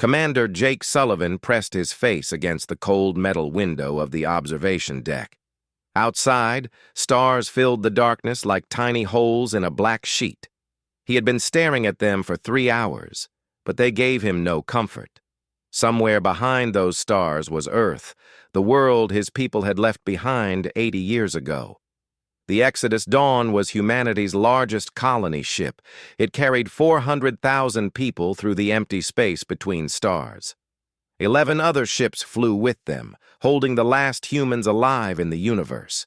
Commander Jake Sullivan pressed his face against the cold metal window of the observation deck. Outside, stars filled the darkness like tiny holes in a black sheet. He had been staring at them for 3 hours, but they gave him no comfort. Somewhere behind those stars was Earth, the world his people had left behind 80 years ago. The Exodus Dawn was humanity's largest colony ship. It carried 400,000 people through the empty space between stars. 11 other ships flew with them, holding the last humans alive in the universe.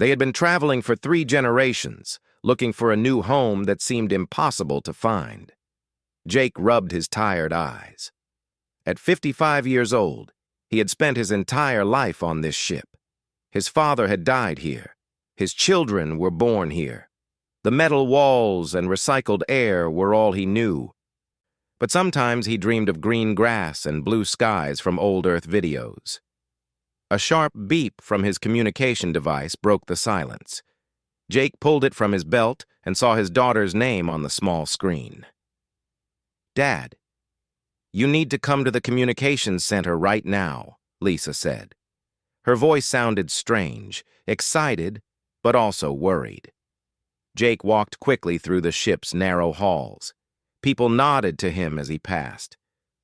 They had been traveling for 3 generations, looking for a new home that seemed impossible to find. Jake rubbed his tired eyes. At 55 years old, he had spent his entire life on this ship. His father had died here. His children were born here. The metal walls and recycled air were all he knew. But sometimes he dreamed of green grass and blue skies from old Earth videos. A sharp beep from his communication device broke the silence. Jake pulled it from his belt and saw his daughter's name on the small screen. "Dad, you need to come to the communications center right now," Lisa said. Her voice sounded strange, excited, but also worried. Jake walked quickly through the ship's narrow halls. People nodded to him as he passed.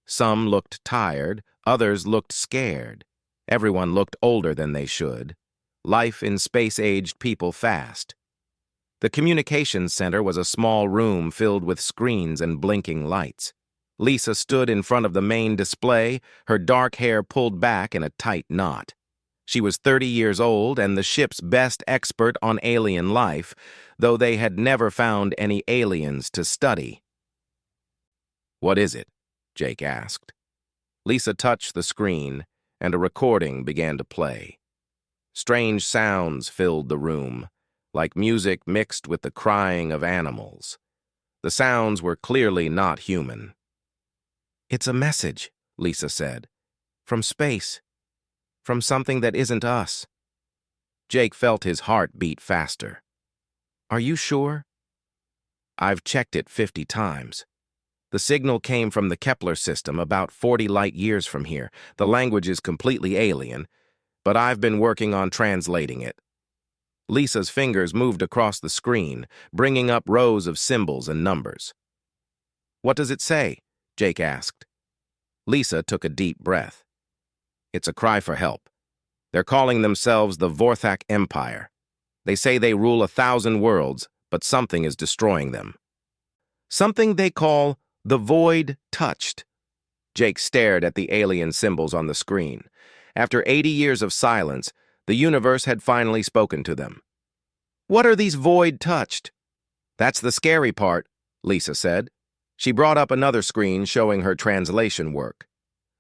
Some looked tired, others looked scared. Everyone looked older than they should. Life in space aged people fast. The communications center was a small room filled with screens and blinking lights. Lisa stood in front of the main display, her dark hair pulled back in a tight knot. She was 30 years old and the ship's best expert on alien life, though they had never found any aliens to study. "What is it?" Jake asked. Lisa touched the screen, and a recording began to play. Strange sounds filled the room, like music mixed with the crying of animals. The sounds were clearly not human. "It's a message," Lisa said. "From space. From something that isn't us." Jake felt his heart beat faster. "Are you sure?" "I've checked it 50 times. The signal came from the Kepler system about 40 light years from here. The language is completely alien, but I've been working on translating it." Lisa's fingers moved across the screen, bringing up rows of symbols and numbers. "What does it say?" Jake asked. Lisa took a deep breath. "It's a cry for help. They're calling themselves the Vorthak Empire. They say they rule 1,000 worlds, but something is destroying them. Something they call the Void Touched." Jake stared at the alien symbols on the screen. After 80 years of silence, the universe had finally spoken to them. "What are these Void Touched?" "That's the scary part," Lisa said. She brought up another screen showing her translation work.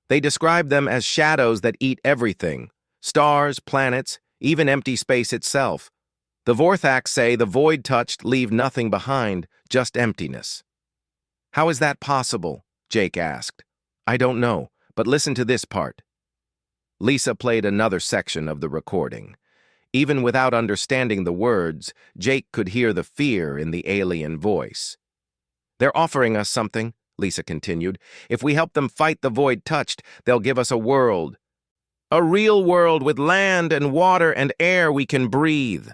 "They describe them as shadows that eat everything, stars, planets, even empty space itself. The Vorthaks say the void-touched leave nothing behind, just emptiness." "How is that possible?" Jake asked. "I don't know, but listen to this part." Lisa played another section of the recording. Even without understanding the words, Jake could hear the fear in the alien voice. "They're offering us something," Lisa continued. "If we help them fight the Void Touched, they'll give us a world. A real world with land and water and air we can breathe."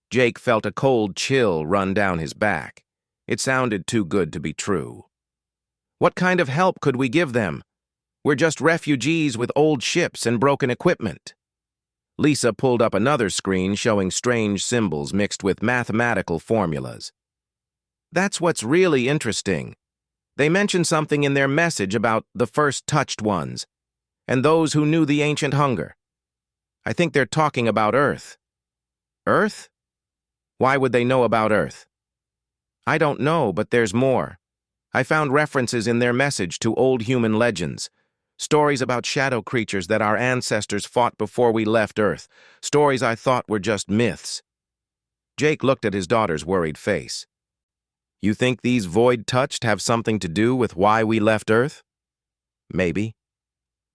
Jake felt a cold chill run down his back. It sounded too good to be true. "What kind of help could we give them? We're just refugees with old ships and broken equipment." Lisa pulled up another screen showing strange symbols mixed with mathematical formulas. "That's what's really interesting. They mention something in their message about the first touched ones, and those who knew the ancient hunger. I think they're talking about Earth." "Earth? Why would they know about Earth?" "I don't know, but there's more. I found references in their message to old human legends, stories about shadow creatures that our ancestors fought before we left Earth, stories I thought were just myths." Jake looked at his daughter's worried face. "You think these void-touched have something to do with why we left Earth?" "Maybe.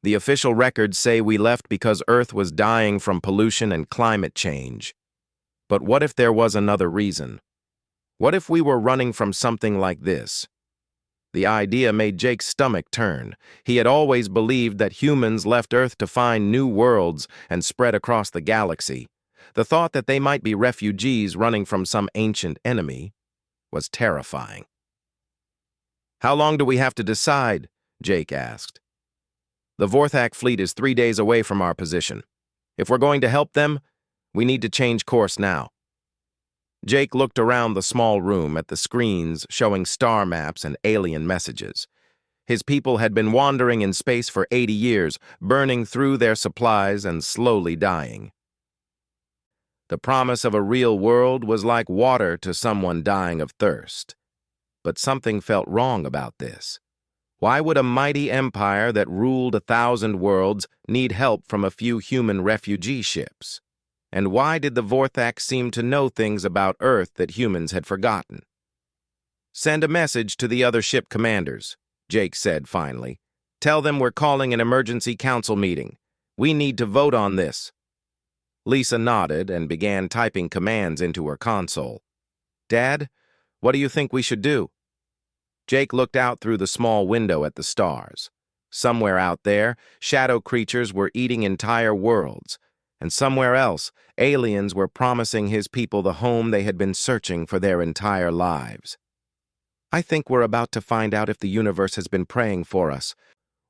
The official records say we left because Earth was dying from pollution and climate change. But what if there was another reason? What if we were running from something like this?" The idea made Jake's stomach turn. He had always believed that humans left Earth to find new worlds and spread across the galaxy. The thought that they might be refugees running from some ancient enemy was terrifying. "How long do we have to decide?" Jake asked. "The Vorthak fleet is 3 days away from our position. If we're going to help them, we need to change course now." Jake looked around the small room at the screens showing star maps and alien messages. His people had been wandering in space for 80 years, burning through their supplies and slowly dying. The promise of a real world was like water to someone dying of thirst. But something felt wrong about this. Why would a mighty empire that ruled 1,000 worlds need help from a few human refugee ships? And why did the Vorthak seem to know things about Earth that humans had forgotten? "Send a message to the other ship commanders," Jake said finally. "Tell them we're calling an emergency council meeting. We need to vote on this." Lisa nodded and began typing commands into her console. "Dad, what do you think we should do?" Jake looked out through the small window at the stars. Somewhere out there, shadow creatures were eating entire worlds. And somewhere else, aliens were promising his people the home they had been searching for their entire lives. "I think we're about to find out if the universe has been praying for us,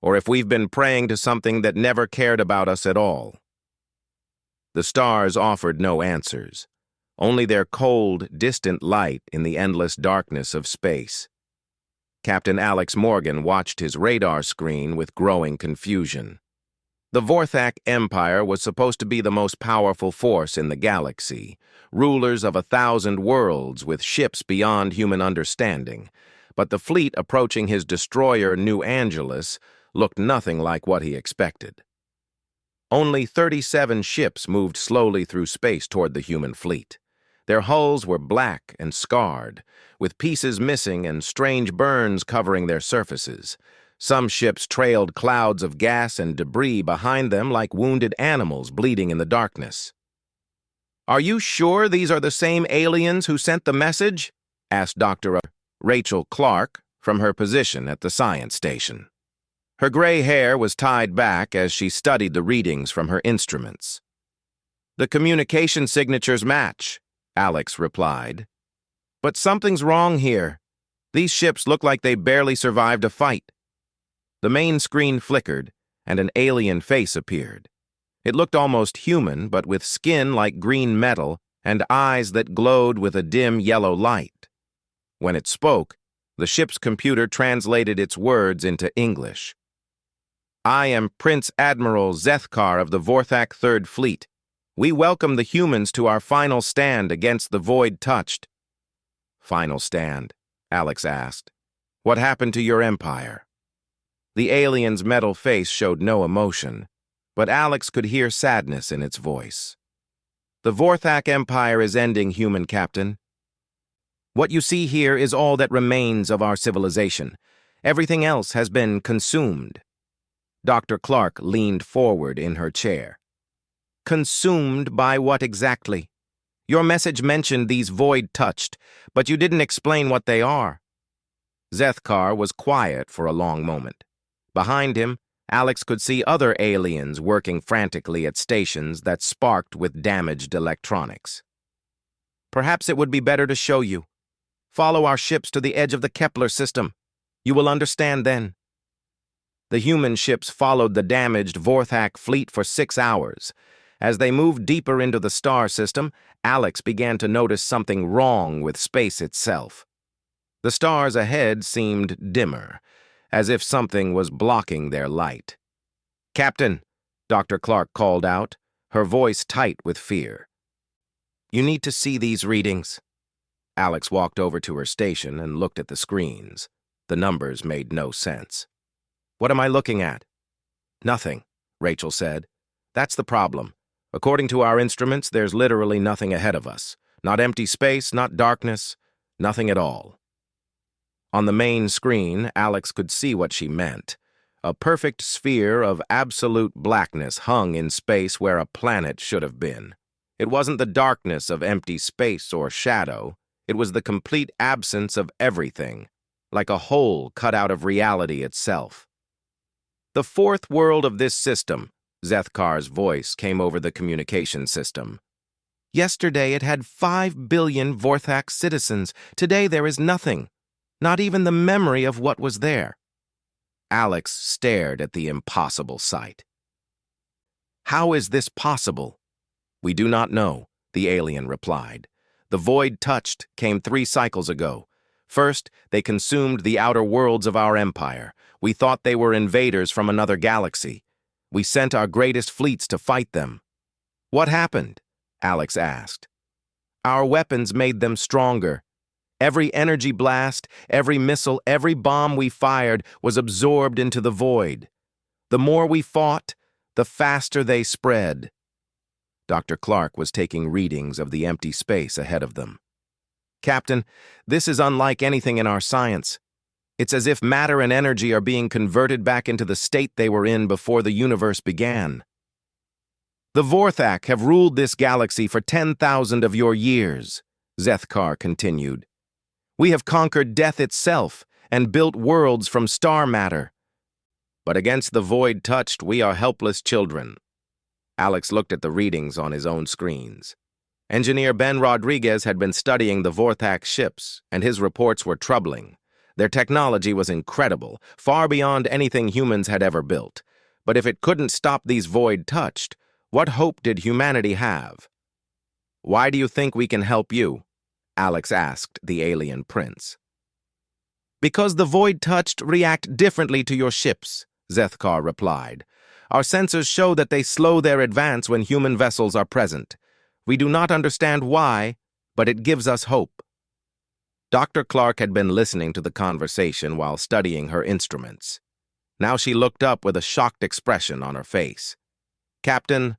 or if we've been praying to something that never cared about us at all." The stars offered no answers, only their cold, distant light in the endless darkness of space. Captain Alex Morgan watched his radar screen with growing confusion. The Vorthak Empire was supposed to be the most powerful force in the galaxy, rulers of 1,000 worlds with ships beyond human understanding. But the fleet approaching his destroyer New Angeles looked nothing like what he expected. Only 37 ships moved slowly through space toward the human fleet. Their hulls were black and scarred, with pieces missing and strange burns covering their surfaces. Some ships trailed clouds of gas and debris behind them like wounded animals bleeding in the darkness. "Are you sure these are the same aliens who sent the message?" asked Dr. Rachel Clark from her position at the science station. Her gray hair was tied back as she studied the readings from her instruments. "The communication signatures match," Alex replied. "But something's wrong here. These ships look like they barely survived a fight." The main screen flickered, and an alien face appeared. It looked almost human, but with skin like green metal and eyes that glowed with a dim yellow light. When it spoke, the ship's computer translated its words into English. "I am Prince Admiral Zethkar of the Vorthak Third Fleet. We welcome the humans to our final stand against the Void Touched." "Final stand?" Alex asked. "What happened to your empire?" The alien's metal face showed no emotion, but Alex could hear sadness in its voice. "The Vorthak Empire is ending, human captain. What you see here is all that remains of our civilization. Everything else has been consumed." Dr. Clark leaned forward in her chair. "Consumed by what exactly? Your message mentioned these void-touched, but you didn't explain what they are." Zethkar was quiet for a long moment. Behind him, Alex could see other aliens working frantically at stations that sparked with damaged electronics. "Perhaps it would be better to show you. Follow our ships to the edge of the Kepler system. You will understand then." The human ships followed the damaged Vorthak fleet for 6 hours. As they moved deeper into the star system, Alex began to notice something wrong with space itself. The stars ahead seemed dimmer, as if something was blocking their light. "Captain," Dr. Clark called out, her voice tight with fear. "You need to see these readings." Alex walked over to her station and looked at the screens. The numbers made no sense. "What am I looking at?" "Nothing," Rachel said. "That's the problem. According to our instruments, there's literally nothing ahead of us. Not empty space, not darkness, nothing at all." On the main screen, Alex could see what she meant. A perfect sphere of absolute blackness hung in space where a planet should have been. It wasn't the darkness of empty space or shadow. It was the complete absence of everything. like a hole cut out of reality itself. The fourth world of this system, Zethkar's voice came over the communication system. Yesterday it had 5 billion Vorthak citizens. Today there is nothing, not even the memory of what was there. Alex stared at the impossible sight. How is this possible? We do not know, the alien replied. The void touched came 3 cycles ago. First, they consumed the outer worlds of our empire. We thought they were invaders from another galaxy. We sent our greatest fleets to fight them. What happened? Alex asked. Our weapons made them stronger. Every energy blast, every missile, every bomb we fired was absorbed into the void. The more we fought, the faster they spread. Dr. Clark was taking readings of the empty space ahead of them. Captain, this is unlike anything in our science. It's as if matter and energy are being converted back into the state they were in before the universe began. The Vorthak have ruled this galaxy for 10,000 of your years, Zethkar continued. We have conquered death itself and built worlds from star matter. But against the void touched, we are helpless children. Alex looked at the readings on his own screens. Engineer Ben Rodriguez had been studying the Vorthak ships, and his reports were troubling. Their technology was incredible, far beyond anything humans had ever built. But if it couldn't stop these void touched, what hope did humanity have? Why do you think we can help you? Alex asked the alien prince. Because the void touched react differently to your ships, Zethkar replied. Our sensors show that they slow their advance when human vessels are present. We do not understand why, but it gives us hope. Dr. Clark had been listening to the conversation while studying her instruments. Now she looked up with a shocked expression on her face. Captain,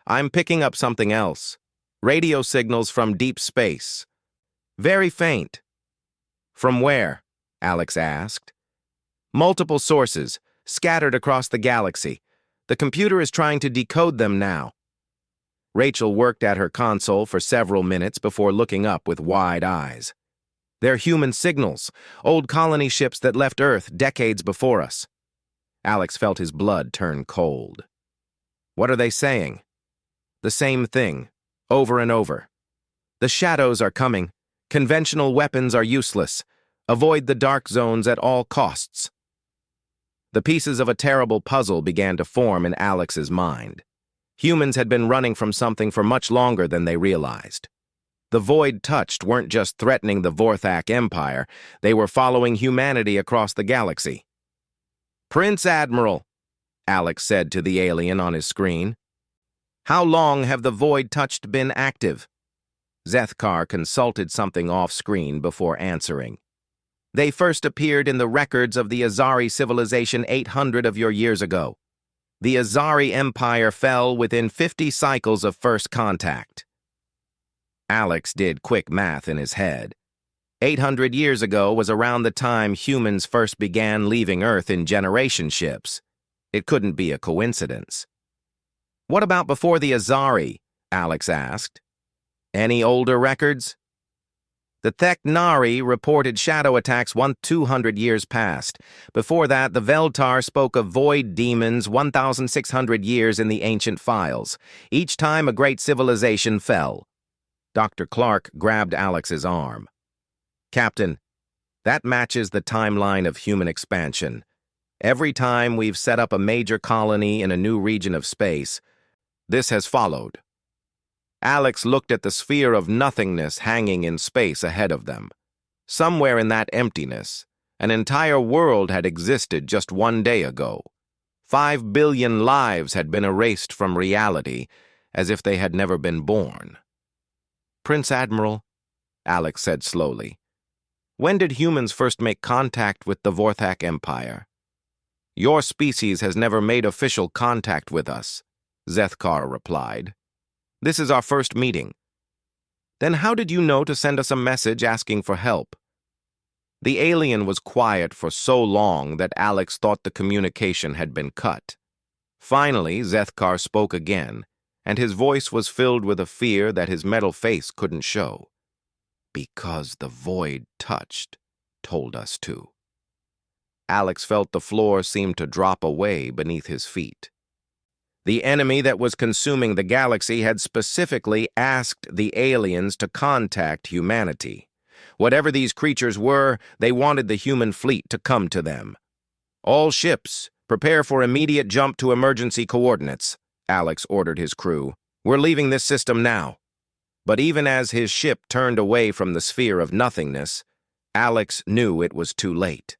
I'm picking up something else. Radio signals from deep space. Very faint. From where? Alex asked. Multiple sources, scattered across the galaxy. The computer is trying to decode them now. Rachel worked at her console for several minutes before looking up with wide eyes. They're human signals, old colony ships that left Earth decades before us. Alex felt his blood turn cold. What are they saying? The same thing, over and over. The shadows are coming. Conventional weapons are useless. Avoid the dark zones at all costs. The pieces of a terrible puzzle began to form in Alex's mind. Humans had been running from something for much longer than they realized. The void touched weren't just threatening the Vorthak Empire, they were following humanity across the galaxy. Prince Admiral, Alex said to the alien on his screen. How long have the void touched been active? Zethkar consulted something off-screen before answering. They first appeared in the records of the Azari civilization 800 of your years ago. The Azari Empire fell within 50 cycles of first contact. Alex did quick math in his head. 800 years ago was around the time humans first began leaving Earth in generation ships. It couldn't be a coincidence. What about before the Azari? Alex asked. Any older records? The Theknari reported shadow attacks 200 years past. Before that, the Veltar spoke of void demons 1,600 years in the ancient files. Each time a great civilization fell. Dr. Clark grabbed Alex's arm. Captain, that matches the timeline of human expansion. Every time we've set up a major colony in a new region of space, this has followed. Alex looked at the sphere of nothingness hanging in space ahead of them. Somewhere in that emptiness, an entire world had existed just one day ago. 5 billion lives had been erased from reality, as if they had never been born. Prince Admiral, Alex said slowly, when did humans first make contact with the Vorthak Empire? Your species has never made official contact with us, Zethkar replied. This is our first meeting. Then how did you know to send us a message asking for help? The alien was quiet for so long that Alex thought the communication had been cut. Finally, Zethkar spoke again, and his voice was filled with a fear that his metal face couldn't show. Because the void touched told us to. Alex felt the floor seem to drop away beneath his feet. The enemy that was consuming the galaxy had specifically asked the aliens to contact humanity. Whatever these creatures were, they wanted the human fleet to come to them. "All ships, prepare for immediate jump to emergency coordinates," Alex ordered his crew. "We're leaving this system now." But even as his ship turned away from the sphere of nothingness, Alex knew it was too late.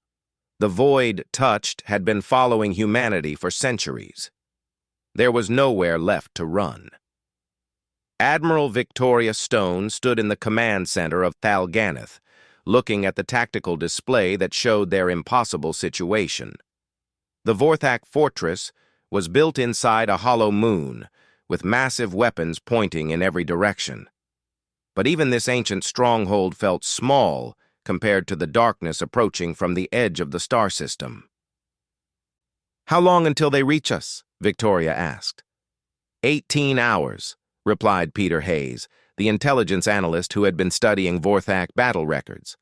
The void touched had been following humanity for centuries. There was nowhere left to run. Admiral Victoria Stone stood in the command center of Thalganeth, looking at the tactical display that showed their impossible situation. The Vorthak fortress was built inside a hollow moon, with massive weapons pointing in every direction. But even this ancient stronghold felt small compared to the darkness approaching from the edge of the star system. "How long until they reach us?" Victoria asked. 18 hours, replied Peter Hayes, the intelligence analyst who had been studying Vorthak battle records.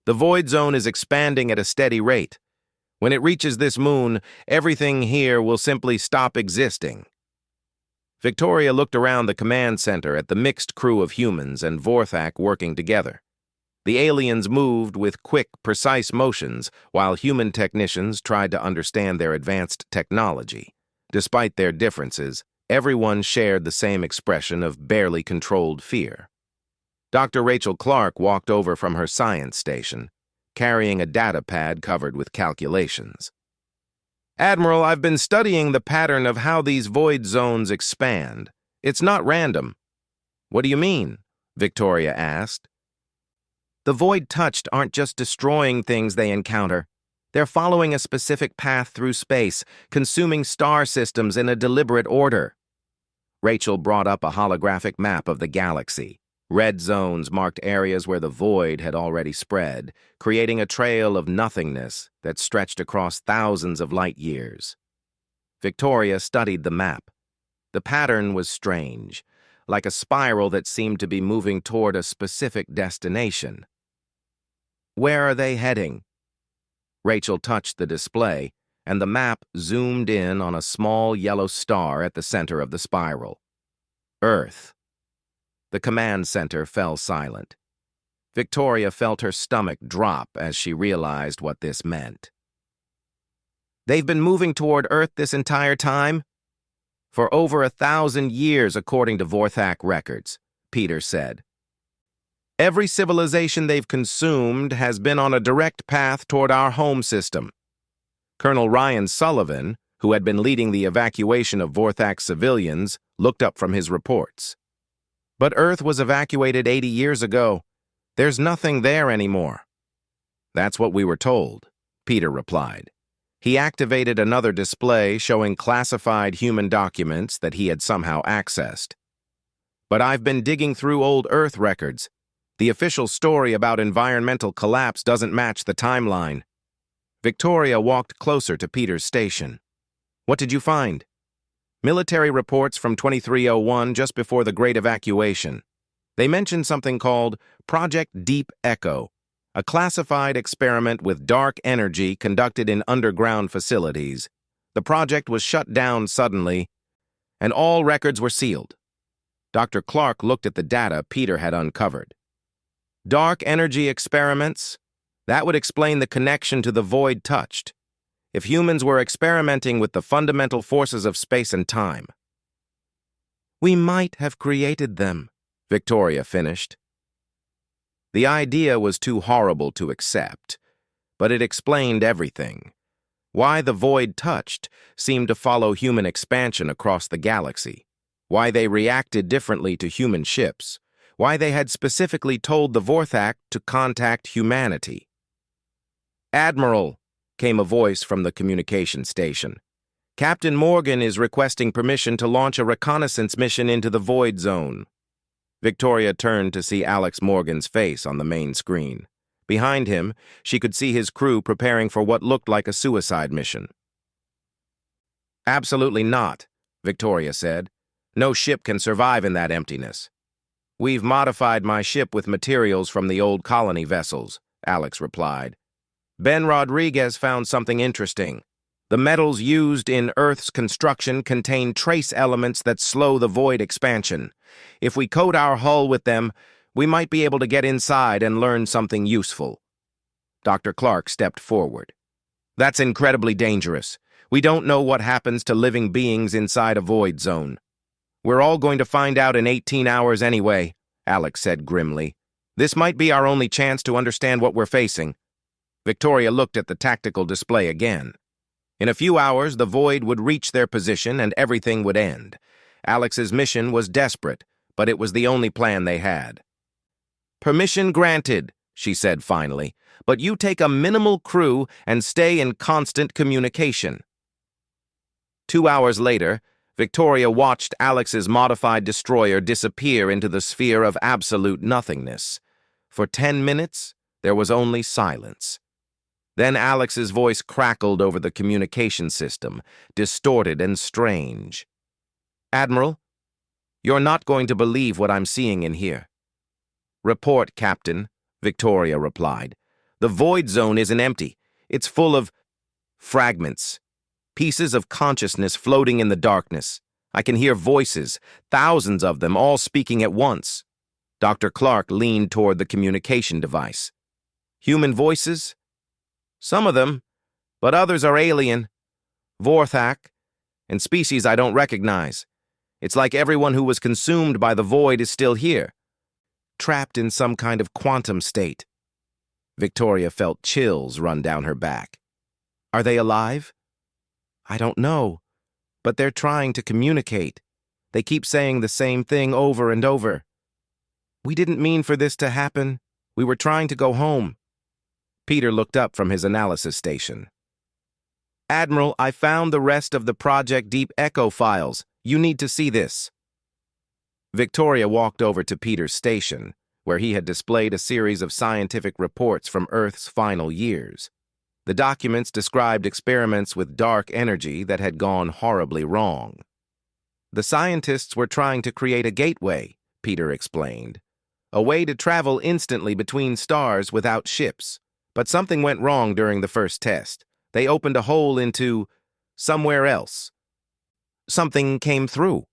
"The void zone is expanding at a steady rate. When it reaches this moon, everything here will simply stop existing." Victoria looked around the command center at the mixed crew of humans and Vorthak working together. The aliens moved with quick, precise motions, while human technicians tried to understand their advanced technology. Despite their differences, everyone shared the same expression of barely controlled fear. Dr. Rachel Clark walked over from her science station, carrying a data pad covered with calculations. "Admiral, I've been studying the pattern of how these void zones expand. It's not random." "What do you mean?" Victoria asked. "The void touched aren't just destroying things they encounter. They're following a specific path through space, consuming star systems in a deliberate order." Rachel brought up a holographic map of the galaxy. Red zones marked areas where the void had already spread, creating a trail of nothingness that stretched across thousands of light years. Victoria studied the map. The pattern was strange, like a spiral that seemed to be moving toward a specific destination. "Where are they heading?" Rachel touched the display, and the map zoomed in on a small yellow star at the center of the spiral. "Earth." The command center fell silent. Victoria felt her stomach drop as she realized what this meant. "They've been moving toward Earth this entire time?" "For over 1,000 years, according to Vorthak records," Peter said. "Every civilization they've consumed has been on a direct path toward our home system." Colonel Ryan Sullivan, who had been leading the evacuation of Vorthak civilians, looked up from his reports. "But Earth was evacuated 80 years ago. There's nothing there anymore." "That's what we were told," Peter replied. He activated another display showing classified human documents that he had somehow accessed. "But I've been digging through old Earth records. The official story about environmental collapse doesn't match the timeline." Victoria walked closer to Peter's station. "What did you find?" "Military reports from 2301 just before the Great Evacuation. They mentioned something called Project Deep Echo, a classified experiment with dark energy conducted in underground facilities. The project was shut down suddenly, and all records were sealed." Dr. Clark looked at the data Peter had uncovered. "Dark energy experiments? That would explain the connection to the void touched. If humans were experimenting with the fundamental forces of space and time." "We might have created them," Victoria finished. The idea was too horrible to accept, but it explained everything. Why the void touched seemed to follow human expansion across the galaxy. Why they reacted differently to human ships. Why they had specifically told the Vorthak to contact humanity. "Admiral," came a voice from the communication station. "Captain Morgan is requesting permission to launch a reconnaissance mission into the void zone." Victoria turned to see Alex Morgan's face on the main screen. Behind him, she could see his crew preparing for what looked like a suicide mission. "Absolutely not," Victoria said. "No ship can survive in that emptiness." "We've modified my ship with materials from the old colony vessels," Alex replied. Ben Rodriguez found something interesting. The metals used in Earth's construction contain trace elements that slow the void expansion. If we coat our hull with them, we might be able to get inside and learn something useful. Dr. Clark stepped forward. That's incredibly dangerous. We don't know what happens to living beings inside a void zone. We're all going to find out in 18 hours anyway, Alex said grimly. This might be our only chance to understand what we're facing. Victoria looked at the tactical display again. In a few hours, the void would reach their position and everything would end. Alex's mission was desperate, but it was the only plan they had. Permission granted, she said finally, but you take a minimal crew and stay in constant communication. 2 hours later, Victoria watched Alex's modified destroyer disappear into the sphere of absolute nothingness. For 10 minutes, there was only silence. Then Alex's voice crackled over the communication system, distorted and strange. Admiral, you're not going to believe what I'm seeing in here. Report, Captain, Victoria replied. The void zone isn't empty. It's full of fragments. Pieces of consciousness floating in the darkness. I can hear voices, thousands of them, all speaking at once. Dr. Clark leaned toward the communication device. Human voices? Some of them, but others are alien. Vorthak, and species I don't recognize. It's like everyone who was consumed by the void is still here, trapped in some kind of quantum state. Victoria felt chills run down her back. Are they alive? I don't know, but they're trying to communicate. They keep saying the same thing over and over. We didn't mean for this to happen. We were trying to go home. Peter looked up from his analysis station. Admiral, I found the rest of the Project Deep Echo files. You need to see this. Victoria walked over to Peter's station, where he had displayed a series of scientific reports from Earth's final years. The documents described experiments with dark energy that had gone horribly wrong. The scientists were trying to create a gateway, Peter explained, a way to travel instantly between stars without ships. But something went wrong during the first test. They opened a hole into somewhere else. Something came through.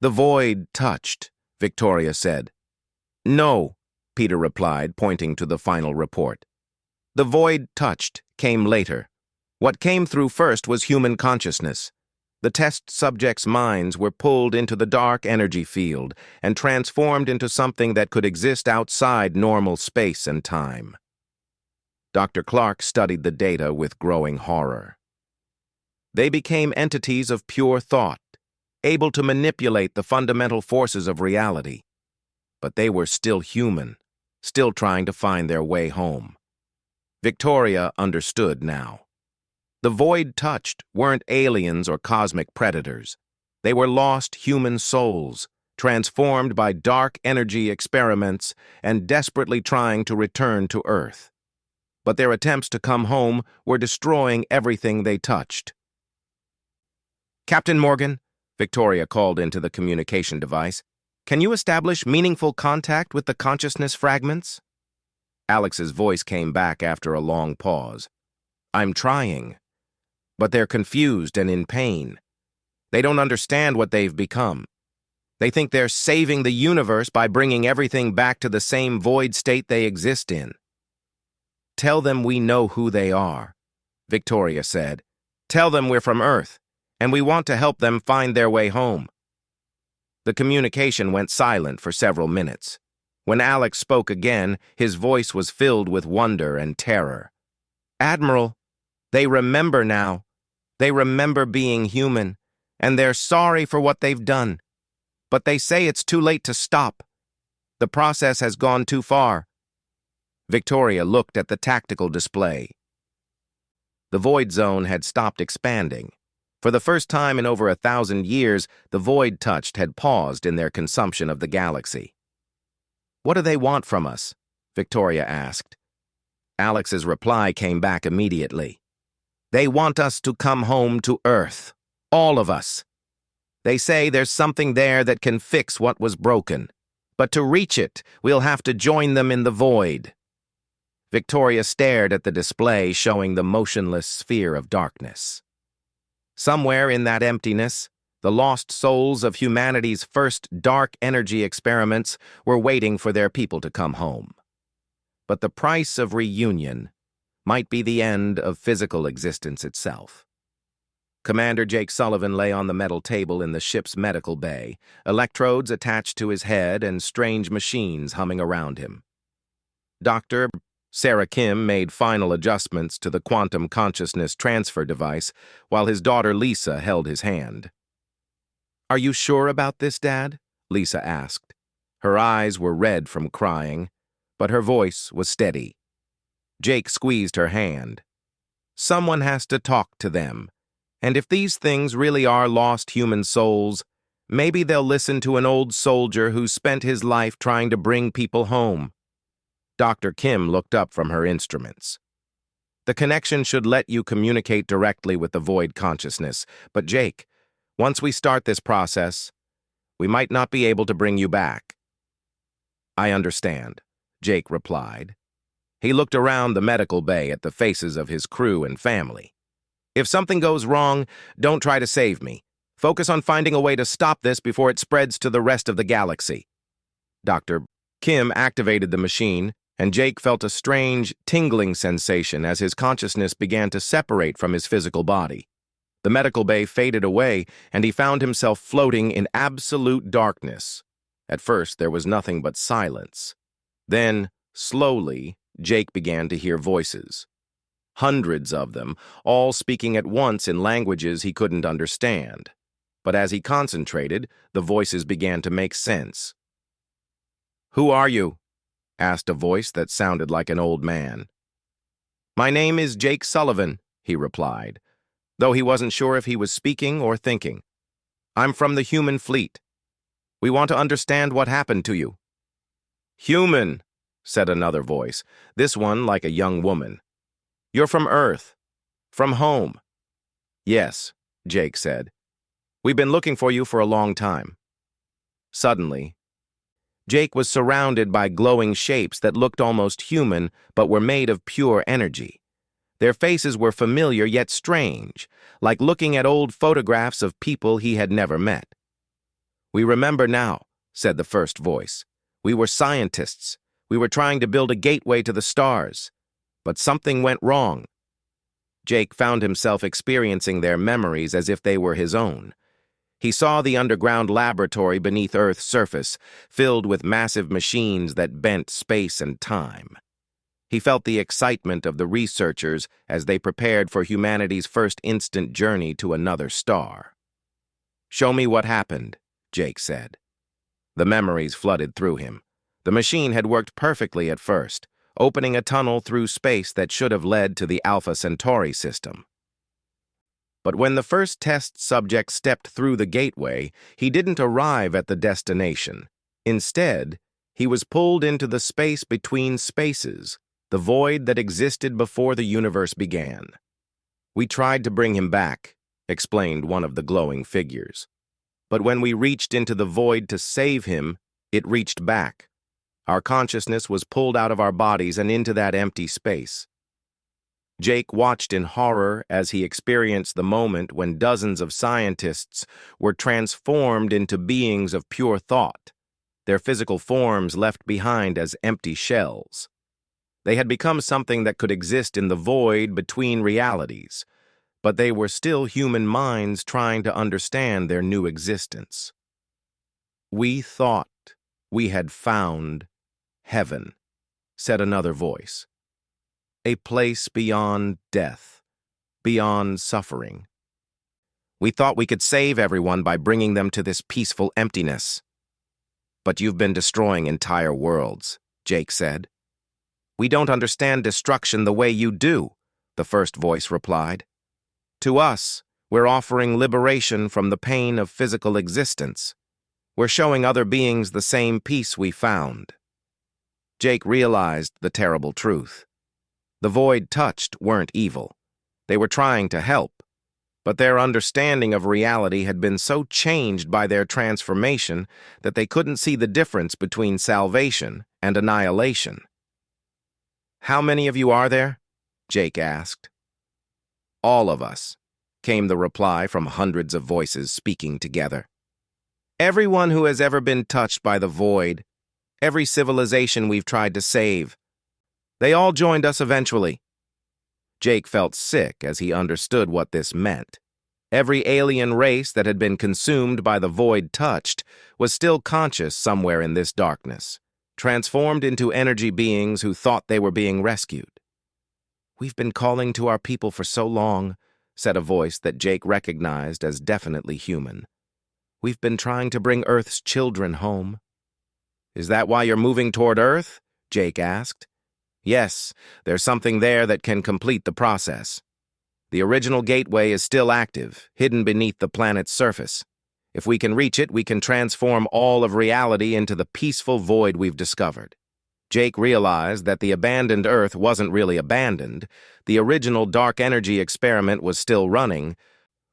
The void touched, Victoria said. No, Peter replied, pointing to the final report. The void touched came later. What came through first was human consciousness. The test subjects' minds were pulled into the dark energy field and transformed into something that could exist outside normal space and time. Dr. Clark studied the data with growing horror. They became entities of pure thought, able to manipulate the fundamental forces of reality. But they were still human, still trying to find their way home. Victoria understood now. The void touched weren't aliens or cosmic predators. They were lost human souls, transformed by dark energy experiments and desperately trying to return to Earth. But their attempts to come home were destroying everything they touched. Captain Morgan, Victoria called into the communication device, can you establish meaningful contact with the consciousness fragments? Alex's voice came back after a long pause. I'm trying, but they're confused and in pain. They don't understand what they've become. They think they're saving the universe by bringing everything back to the same void state they exist in. Tell them we know who they are, Victoria said. Tell them we're from Earth, and we want to help them find their way home. The communication went silent for several minutes. When Alex spoke again, his voice was filled with wonder and terror. Admiral, they remember now. They remember being human, and they're sorry for what they've done. But they say it's too late to stop. The process has gone too far. Victoria looked at the tactical display. The void zone had stopped expanding. For the first time in over 1,000 years, the void touched had paused in their consumption of the galaxy. What do they want from us? Victoria asked. Alex's reply came back immediately. They want us to come home to Earth. All of us. They say there's something there that can fix what was broken. But to reach it, we'll have to join them in the void. Victoria stared at the display showing the motionless sphere of darkness. Somewhere in that emptiness, the lost souls of humanity's first dark energy experiments were waiting for their people to come home. But the price of reunion might be the end of physical existence itself. Commander Jake Sullivan lay on the metal table in the ship's medical bay, electrodes attached to his head and strange machines humming around him. Dr. Sarah Kim made final adjustments to the quantum consciousness transfer device while his daughter Lisa held his hand. "Are you sure about this, Dad?" Lisa asked. Her eyes were red from crying, but her voice was steady. Jake squeezed her hand. "Someone has to talk to them, and if these things really are lost human souls, maybe they'll listen to an old soldier who spent his life trying to bring people home." Dr. Kim looked up from her instruments. "The connection should let you communicate directly with the void consciousness, but Jake, once we start this process, we might not be able to bring you back." "I understand," Jake replied. He looked around the medical bay at the faces of his crew and family. "If something goes wrong, don't try to save me. Focus on finding a way to stop this before it spreads to the rest of the galaxy." Dr. Kim activated the machine, and Jake felt a strange, tingling sensation as his consciousness began to separate from his physical body. The medical bay faded away, and he found himself floating in absolute darkness. At first, there was nothing but silence. Then, slowly, Jake began to hear voices. Hundreds of them, all speaking at once in languages he couldn't understand. But as he concentrated, the voices began to make sense. "Who are you?" asked a voice that sounded like an old man. "My name is Jake Sullivan," he replied, though he wasn't sure if he was speaking or thinking. "I'm from the human fleet. We want to understand what happened to you." "Human," said another voice, this one like a young woman. "You're from Earth. From home." "Yes," Jake said. "We've been looking for you for a long time." Suddenly, Jake was surrounded by glowing shapes that looked almost human but were made of pure energy. Their faces were familiar yet strange, like looking at old photographs of people he had never met. "We remember now," said the first voice. "We were scientists. We were trying to build a gateway to the stars. But something went wrong." Jake found himself experiencing their memories as if they were his own. He saw the underground laboratory beneath Earth's surface, filled with massive machines that bent space and time. He felt the excitement of the researchers as they prepared for humanity's first instant journey to another star. "Show me what happened," Jake said. The memories flooded through him. The machine had worked perfectly at first, opening a tunnel through space that should have led to the Alpha Centauri system. But when the first test subject stepped through the gateway, he didn't arrive at the destination. Instead, he was pulled into the space between spaces, the void that existed before the universe began. "We tried to bring him back," explained one of the glowing figures. "But when we reached into the void to save him, it reached back. Our consciousness was pulled out of our bodies and into that empty space." Jake watched in horror as he experienced the moment when dozens of scientists were transformed into beings of pure thought, their physical forms left behind as empty shells. They had become something that could exist in the void between realities, but they were still human minds trying to understand their new existence. "We thought we had found heaven," said another voice. "A place beyond death, beyond suffering. We thought we could save everyone by bringing them to this peaceful emptiness." "But you've been destroying entire worlds," Jake said. "We don't understand destruction the way you do," the first voice replied. "To us, we're offering liberation from the pain of physical existence. We're showing other beings the same peace we found." Jake realized the terrible truth. The void touched weren't evil. They were trying to help, but their understanding of reality had been so changed by their transformation that they couldn't see the difference between salvation and annihilation. How many of you are there? Jake asked. All of us, came the reply from hundreds of voices speaking together. Everyone who has ever been touched by the void, every civilization we've tried to save. They all joined us eventually. Jake felt sick as he understood what this meant. Every alien race that had been consumed by the void touched was still conscious somewhere in this darkness, transformed into energy beings who thought they were being rescued. We've been calling to our people for so long, said a voice that Jake recognized as definitely human. We've been trying to bring Earth's children home. Is that why you're moving toward Earth? Jake asked. Yes, there's something there that can complete the process. The original gateway is still active, hidden beneath the planet's surface. If we can reach it, we can transform all of reality into the peaceful void we've discovered. Jake realized that the abandoned Earth wasn't really abandoned. The original dark energy experiment was still running,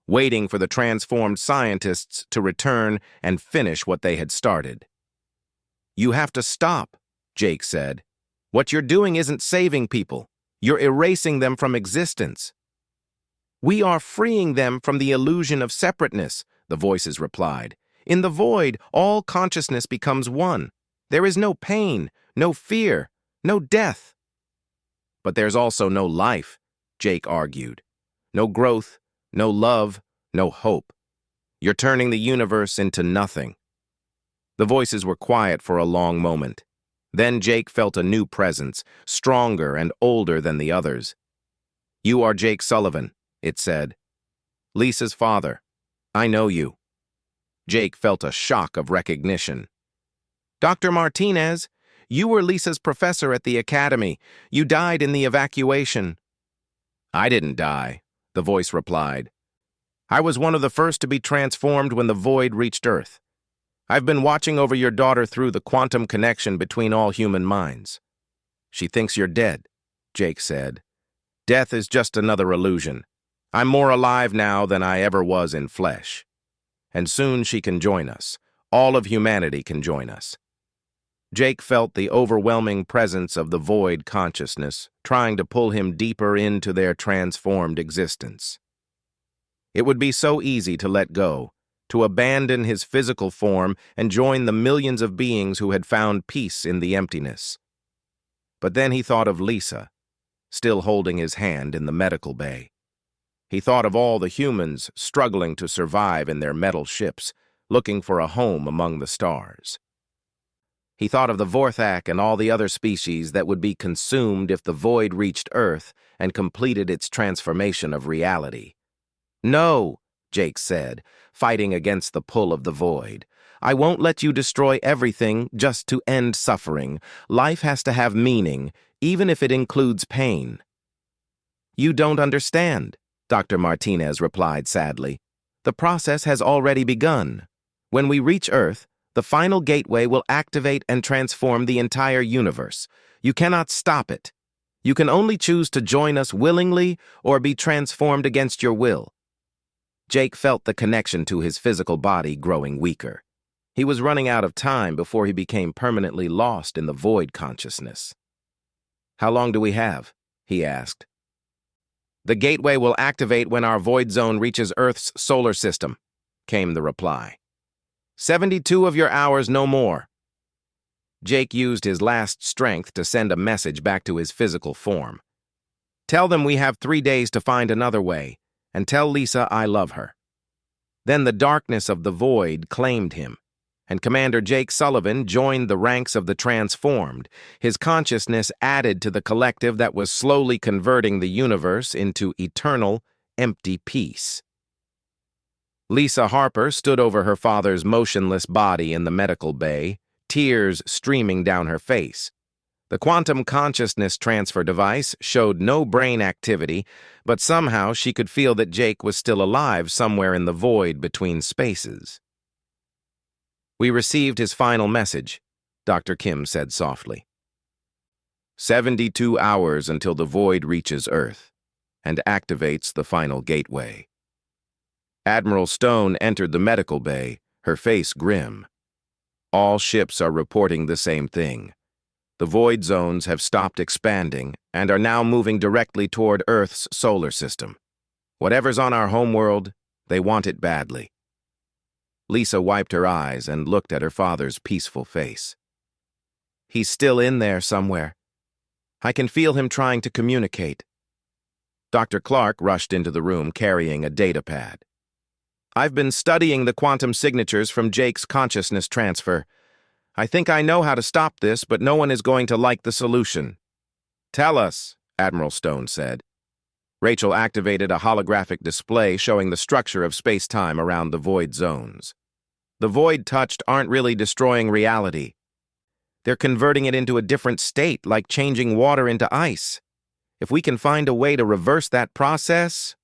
waiting for the transformed scientists to return and finish what they had started. You have to stop, Jake said. What you're doing isn't saving people. You're erasing them from existence. We are freeing them from the illusion of separateness, the voices replied. In the void, all consciousness becomes one. There is no pain, no fear, no death. But there's also no life, Jake argued. No growth, no love, no hope. You're turning the universe into nothing. The voices were quiet for a long moment. Then Jake felt a new presence, stronger and older than the others. You are Jake Sullivan, it said. Lisa's father. I know you. Jake felt a shock of recognition. Dr. Martinez, you were Lisa's professor at the academy. You died in the evacuation. I didn't die, the voice replied. I was one of the first to be transformed when the void reached Earth. I've been watching over your daughter through the quantum connection between all human minds. She thinks you're dead, Jake said. Death is just another illusion. I'm more alive now than I ever was in flesh. And soon she can join us. All of humanity can join us. Jake felt the overwhelming presence of the void consciousness, trying to pull him deeper into their transformed existence. It would be so easy to let go, to abandon his physical form and join the millions of beings who had found peace in the emptiness. But then he thought of Lisa, still holding his hand in the medical bay. He thought of all the humans struggling to survive in their metal ships, looking for a home among the stars. He thought of the Vorthak and all the other species that would be consumed if the void reached Earth and completed its transformation of reality. No, Jake said, fighting against the pull of the void. I won't let you destroy everything just to end suffering. Life has to have meaning, even if it includes pain. You don't understand, Dr. Martinez replied sadly. The process has already begun. When we reach Earth, the final gateway will activate and transform the entire universe. You cannot stop it. You can only choose to join us willingly or be transformed against your will. Jake felt the connection to his physical body growing weaker. He was running out of time before he became permanently lost in the void consciousness. How long do we have? He asked. The gateway will activate when our void zone reaches Earth's solar system, came the reply. 72 of your hours, no more. Jake used his last strength to send a message back to his physical form. Tell them we have 3 days to find another way, and tell Lisa I love her. Then the darkness of the void claimed him, and Commander Jake Sullivan joined the ranks of the transformed, his consciousness added to the collective that was slowly converting the universe into eternal, empty peace. Lisa Harper stood over her father's motionless body in the medical bay, tears streaming down her face. The quantum consciousness transfer device showed no brain activity, but somehow she could feel that Jake was still alive somewhere in the void between spaces. We received his final message, Dr. Kim said softly. 72 hours until the void reaches Earth and activates the final gateway. Admiral Stone entered the medical bay, her face grim. All ships are reporting the same thing. The void zones have stopped expanding and are now moving directly toward Earth's solar system. Whatever's on our homeworld, they want it badly. Lisa wiped her eyes and looked at her father's peaceful face. He's still in there somewhere. I can feel him trying to communicate. Dr. Clark rushed into the room carrying a data pad. I've been studying the quantum signatures from Jake's consciousness transfer. I think I know how to stop this, but no one is going to like the solution. Tell us, Admiral Stone said. Rachel activated a holographic display showing the structure of space-time around the void zones. The void touched aren't really destroying reality. They're converting it into a different state, like changing water into ice. If we can find a way to reverse that process,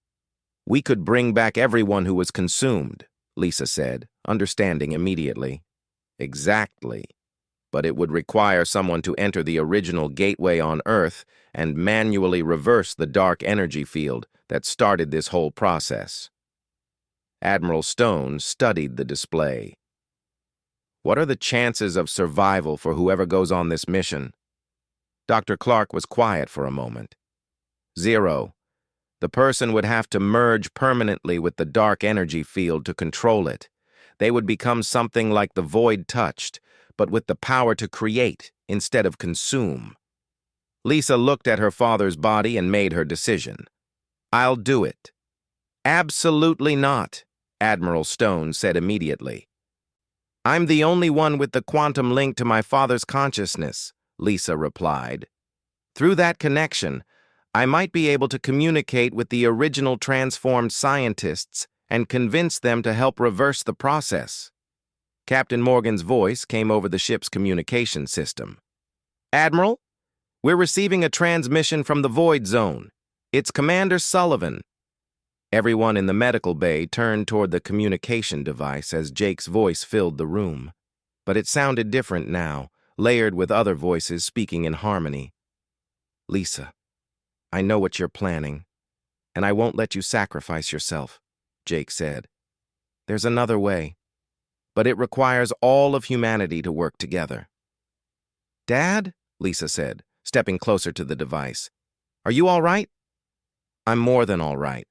we could bring back everyone who was consumed, Lisa said, understanding immediately. Exactly. But it would require someone to enter the original gateway on Earth and manually reverse the dark energy field that started this whole process. Admiral Stone studied the display. What are the chances of survival for whoever goes on this mission? Dr. Clark was quiet for a moment. 0. The person would have to merge permanently with the dark energy field to control it. They would become something like the void touched, but with the power to create instead of consume. Lisa looked at her father's body and made her decision. I'll do it. Absolutely not, Admiral Stone said immediately. I'm the only one with the quantum link to my father's consciousness, Lisa replied. Through that connection, I might be able to communicate with the original transformed scientists and convince them to help reverse the process. Captain Morgan's voice came over the ship's communication system. Admiral, we're receiving a transmission from the Void Zone. It's Commander Sullivan. Everyone in the medical bay turned toward the communication device as Jake's voice filled the room. But it sounded different now, layered with other voices speaking in harmony. Lisa, I know what you're planning, and I won't let you sacrifice yourself, Jake said. There's another way, but it requires all of humanity to work together. Dad, Lisa said, stepping closer to the device. Are you all right? I'm more than all right.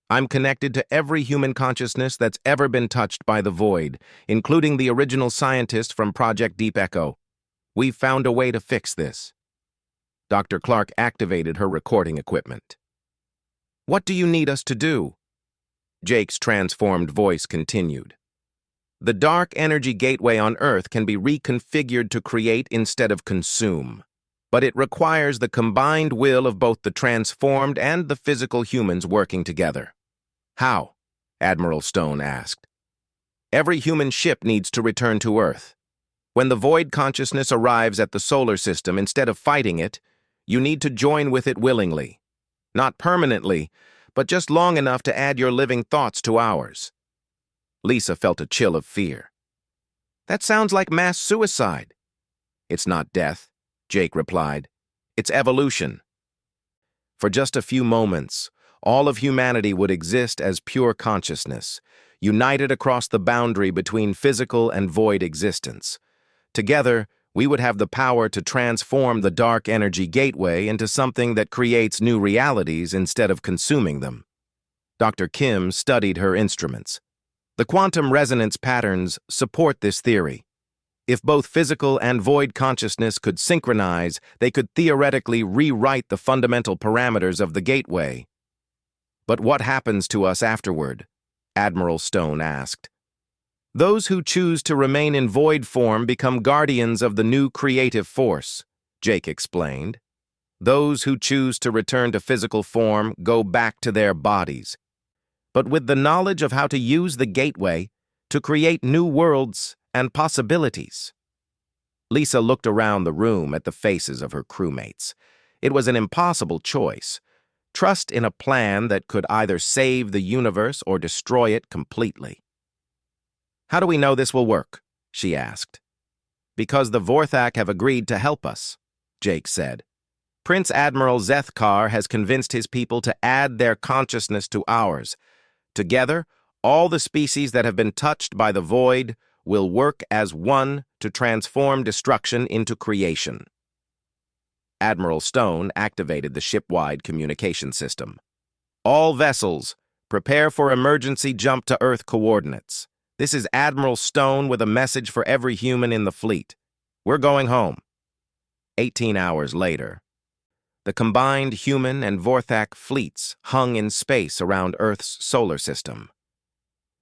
I'm connected to every human consciousness that's ever been touched by the void, including the original scientist from Project Deep Echo. We've found a way to fix this. Dr. Clark activated her recording equipment. What do you need us to do? Jake's transformed voice continued. The dark energy gateway on Earth can be reconfigured to create instead of consume, but it requires the combined will of both the transformed and the physical humans working together. How? Admiral Stone asked. Every human ship needs to return to Earth. When the void consciousness arrives at the solar system, instead of fighting it, you need to join with it willingly. Not permanently, but just long enough to add your living thoughts to ours. Lisa felt a chill of fear. That sounds like mass suicide. It's not death, Jake replied. It's evolution. For just a few moments, all of humanity would exist as pure consciousness, united across the boundary between physical and void existence. Together, we would have the power to transform the dark energy gateway into something that creates new realities instead of consuming them. Dr. Kim studied her instruments. The quantum resonance patterns support this theory. If both physical and void consciousness could synchronize, they could theoretically rewrite the fundamental parameters of the gateway. But what happens to us afterward? Admiral Stone asked. Those who choose to remain in void form become guardians of the new creative force, Jake explained. Those who choose to return to physical form go back to their bodies, but with the knowledge of how to use the gateway to create new worlds and possibilities. Lisa looked around the room at the faces of her crewmates. It was an impossible choice. Trust in a plan that could either save the universe or destroy it completely. How do we know this will work? She asked. Because the Vorthak have agreed to help us, Jake said. Prince Admiral Zethkar has convinced his people to add their consciousness to ours. Together, all the species that have been touched by the void will work as one to transform destruction into creation. Admiral Stone activated the ship-wide communication system. All vessels, prepare for emergency jump to Earth coordinates. This is Admiral Stone with a message for every human in the fleet. We're going home. 18 hours later, the combined human and Vorthak fleets hung in space around Earth's solar system.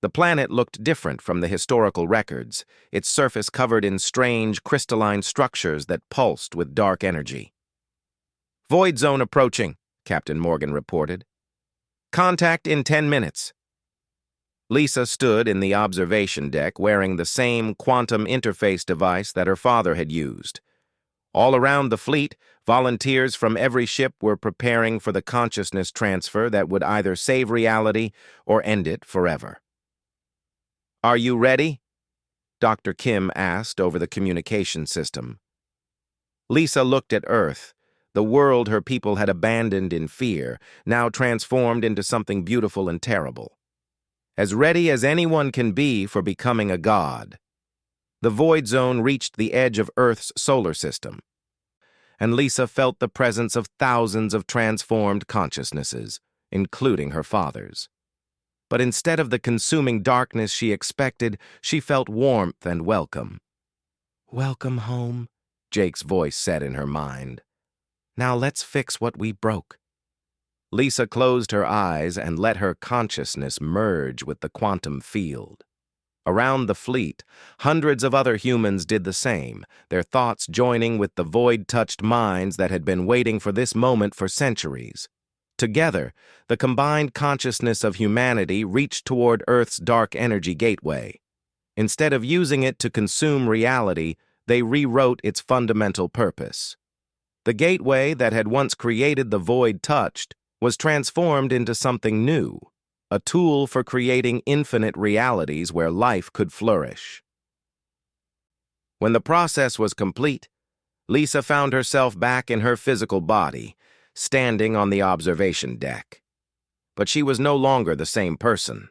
The planet looked different from the historical records, its surface covered in strange crystalline structures that pulsed with dark energy. "Void zone approaching," Captain Morgan reported. "Contact in 10 minutes. Lisa stood in the observation deck wearing the same quantum interface device that her father had used. All around the fleet, volunteers from every ship were preparing for the consciousness transfer that would either save reality or end it forever. "Are you ready?" Dr. Kim asked over the communication system. Lisa looked at Earth, the world her people had abandoned in fear, now transformed into something beautiful and terrible. As ready as anyone can be for becoming a god. The void zone reached the edge of Earth's solar system, and Lisa felt the presence of thousands of transformed consciousnesses, including her father's. But instead of the consuming darkness she expected, she felt warmth and welcome. "Welcome home," Jake's voice said in her mind. "Now let's fix what we broke." Lisa closed her eyes and let her consciousness merge with the quantum field. Around the fleet, hundreds of other humans did the same, their thoughts joining with the void-touched minds that had been waiting for this moment for centuries. Together, the combined consciousness of humanity reached toward Earth's dark energy gateway. Instead of using it to consume reality, they rewrote its fundamental purpose. The gateway that had once created the void touched was transformed into something new, a tool for creating infinite realities where life could flourish. When the process was complete, Lisa found herself back in her physical body, standing on the observation deck. But she was no longer the same person.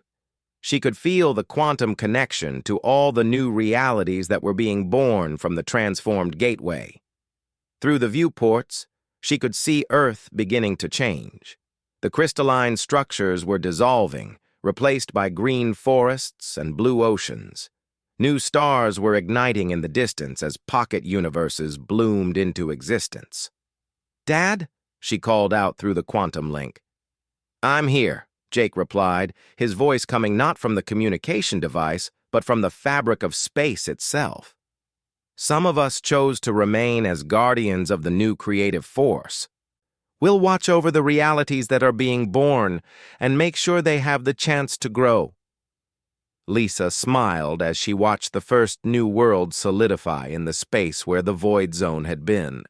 She could feel the quantum connection to all the new realities that were being born from the transformed gateway. Through the viewports, she could see Earth beginning to change. The crystalline structures were dissolving, replaced by green forests and blue oceans. New stars were igniting in the distance as pocket universes bloomed into existence. "Dad?" she called out through the quantum link. "I'm here," Jake replied, his voice coming not from the communication device, but from the fabric of space itself. "Some of us chose to remain as guardians of the new creative force. We'll watch over the realities that are being born and make sure they have the chance to grow." Lisa smiled as she watched the first new world solidify in the space where the void zone had been.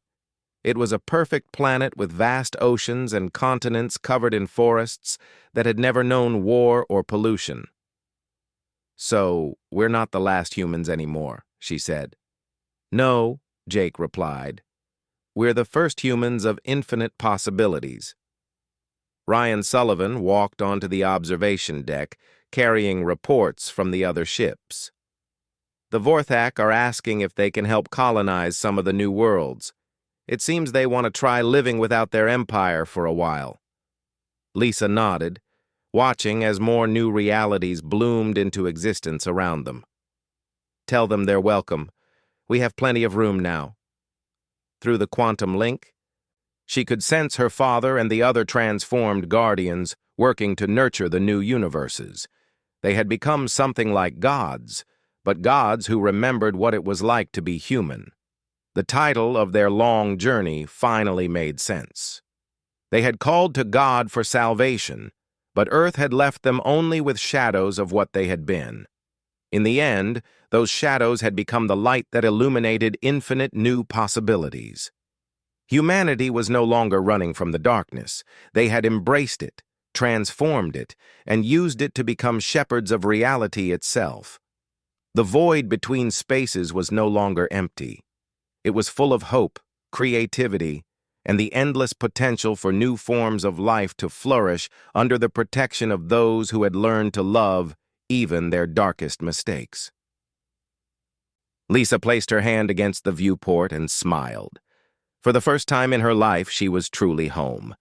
It was a perfect planet with vast oceans and continents covered in forests that had never known war or pollution. "So, we're not the last humans anymore," she said. "No," Jake replied. "We're the first humans of infinite possibilities." Ryan Sullivan walked onto the observation deck, carrying reports from the other ships. "The Vorthak are asking if they can help colonize some of the new worlds. It seems they want to try living without their empire for a while." Lisa nodded, watching as more new realities bloomed into existence around them. "Tell them they're welcome. We have plenty of room now." Through the quantum link, she could sense her father and the other transformed guardians working to nurture the new universes. They had become something like gods, but gods who remembered what it was like to be human. The title of their long journey finally made sense. They had called to God for salvation, but Earth had left them only with shadows of what they had been. In the end, those shadows had become the light that illuminated infinite new possibilities. Humanity was no longer running from the darkness. They had embraced it, transformed it, and used it to become shepherds of reality itself. The void between spaces was no longer empty. It was full of hope, creativity, and the endless potential for new forms of life to flourish under the protection of those who had learned to love even their darkest mistakes. Lisa placed her hand against the viewport and smiled. For the first time in her life, she was truly home.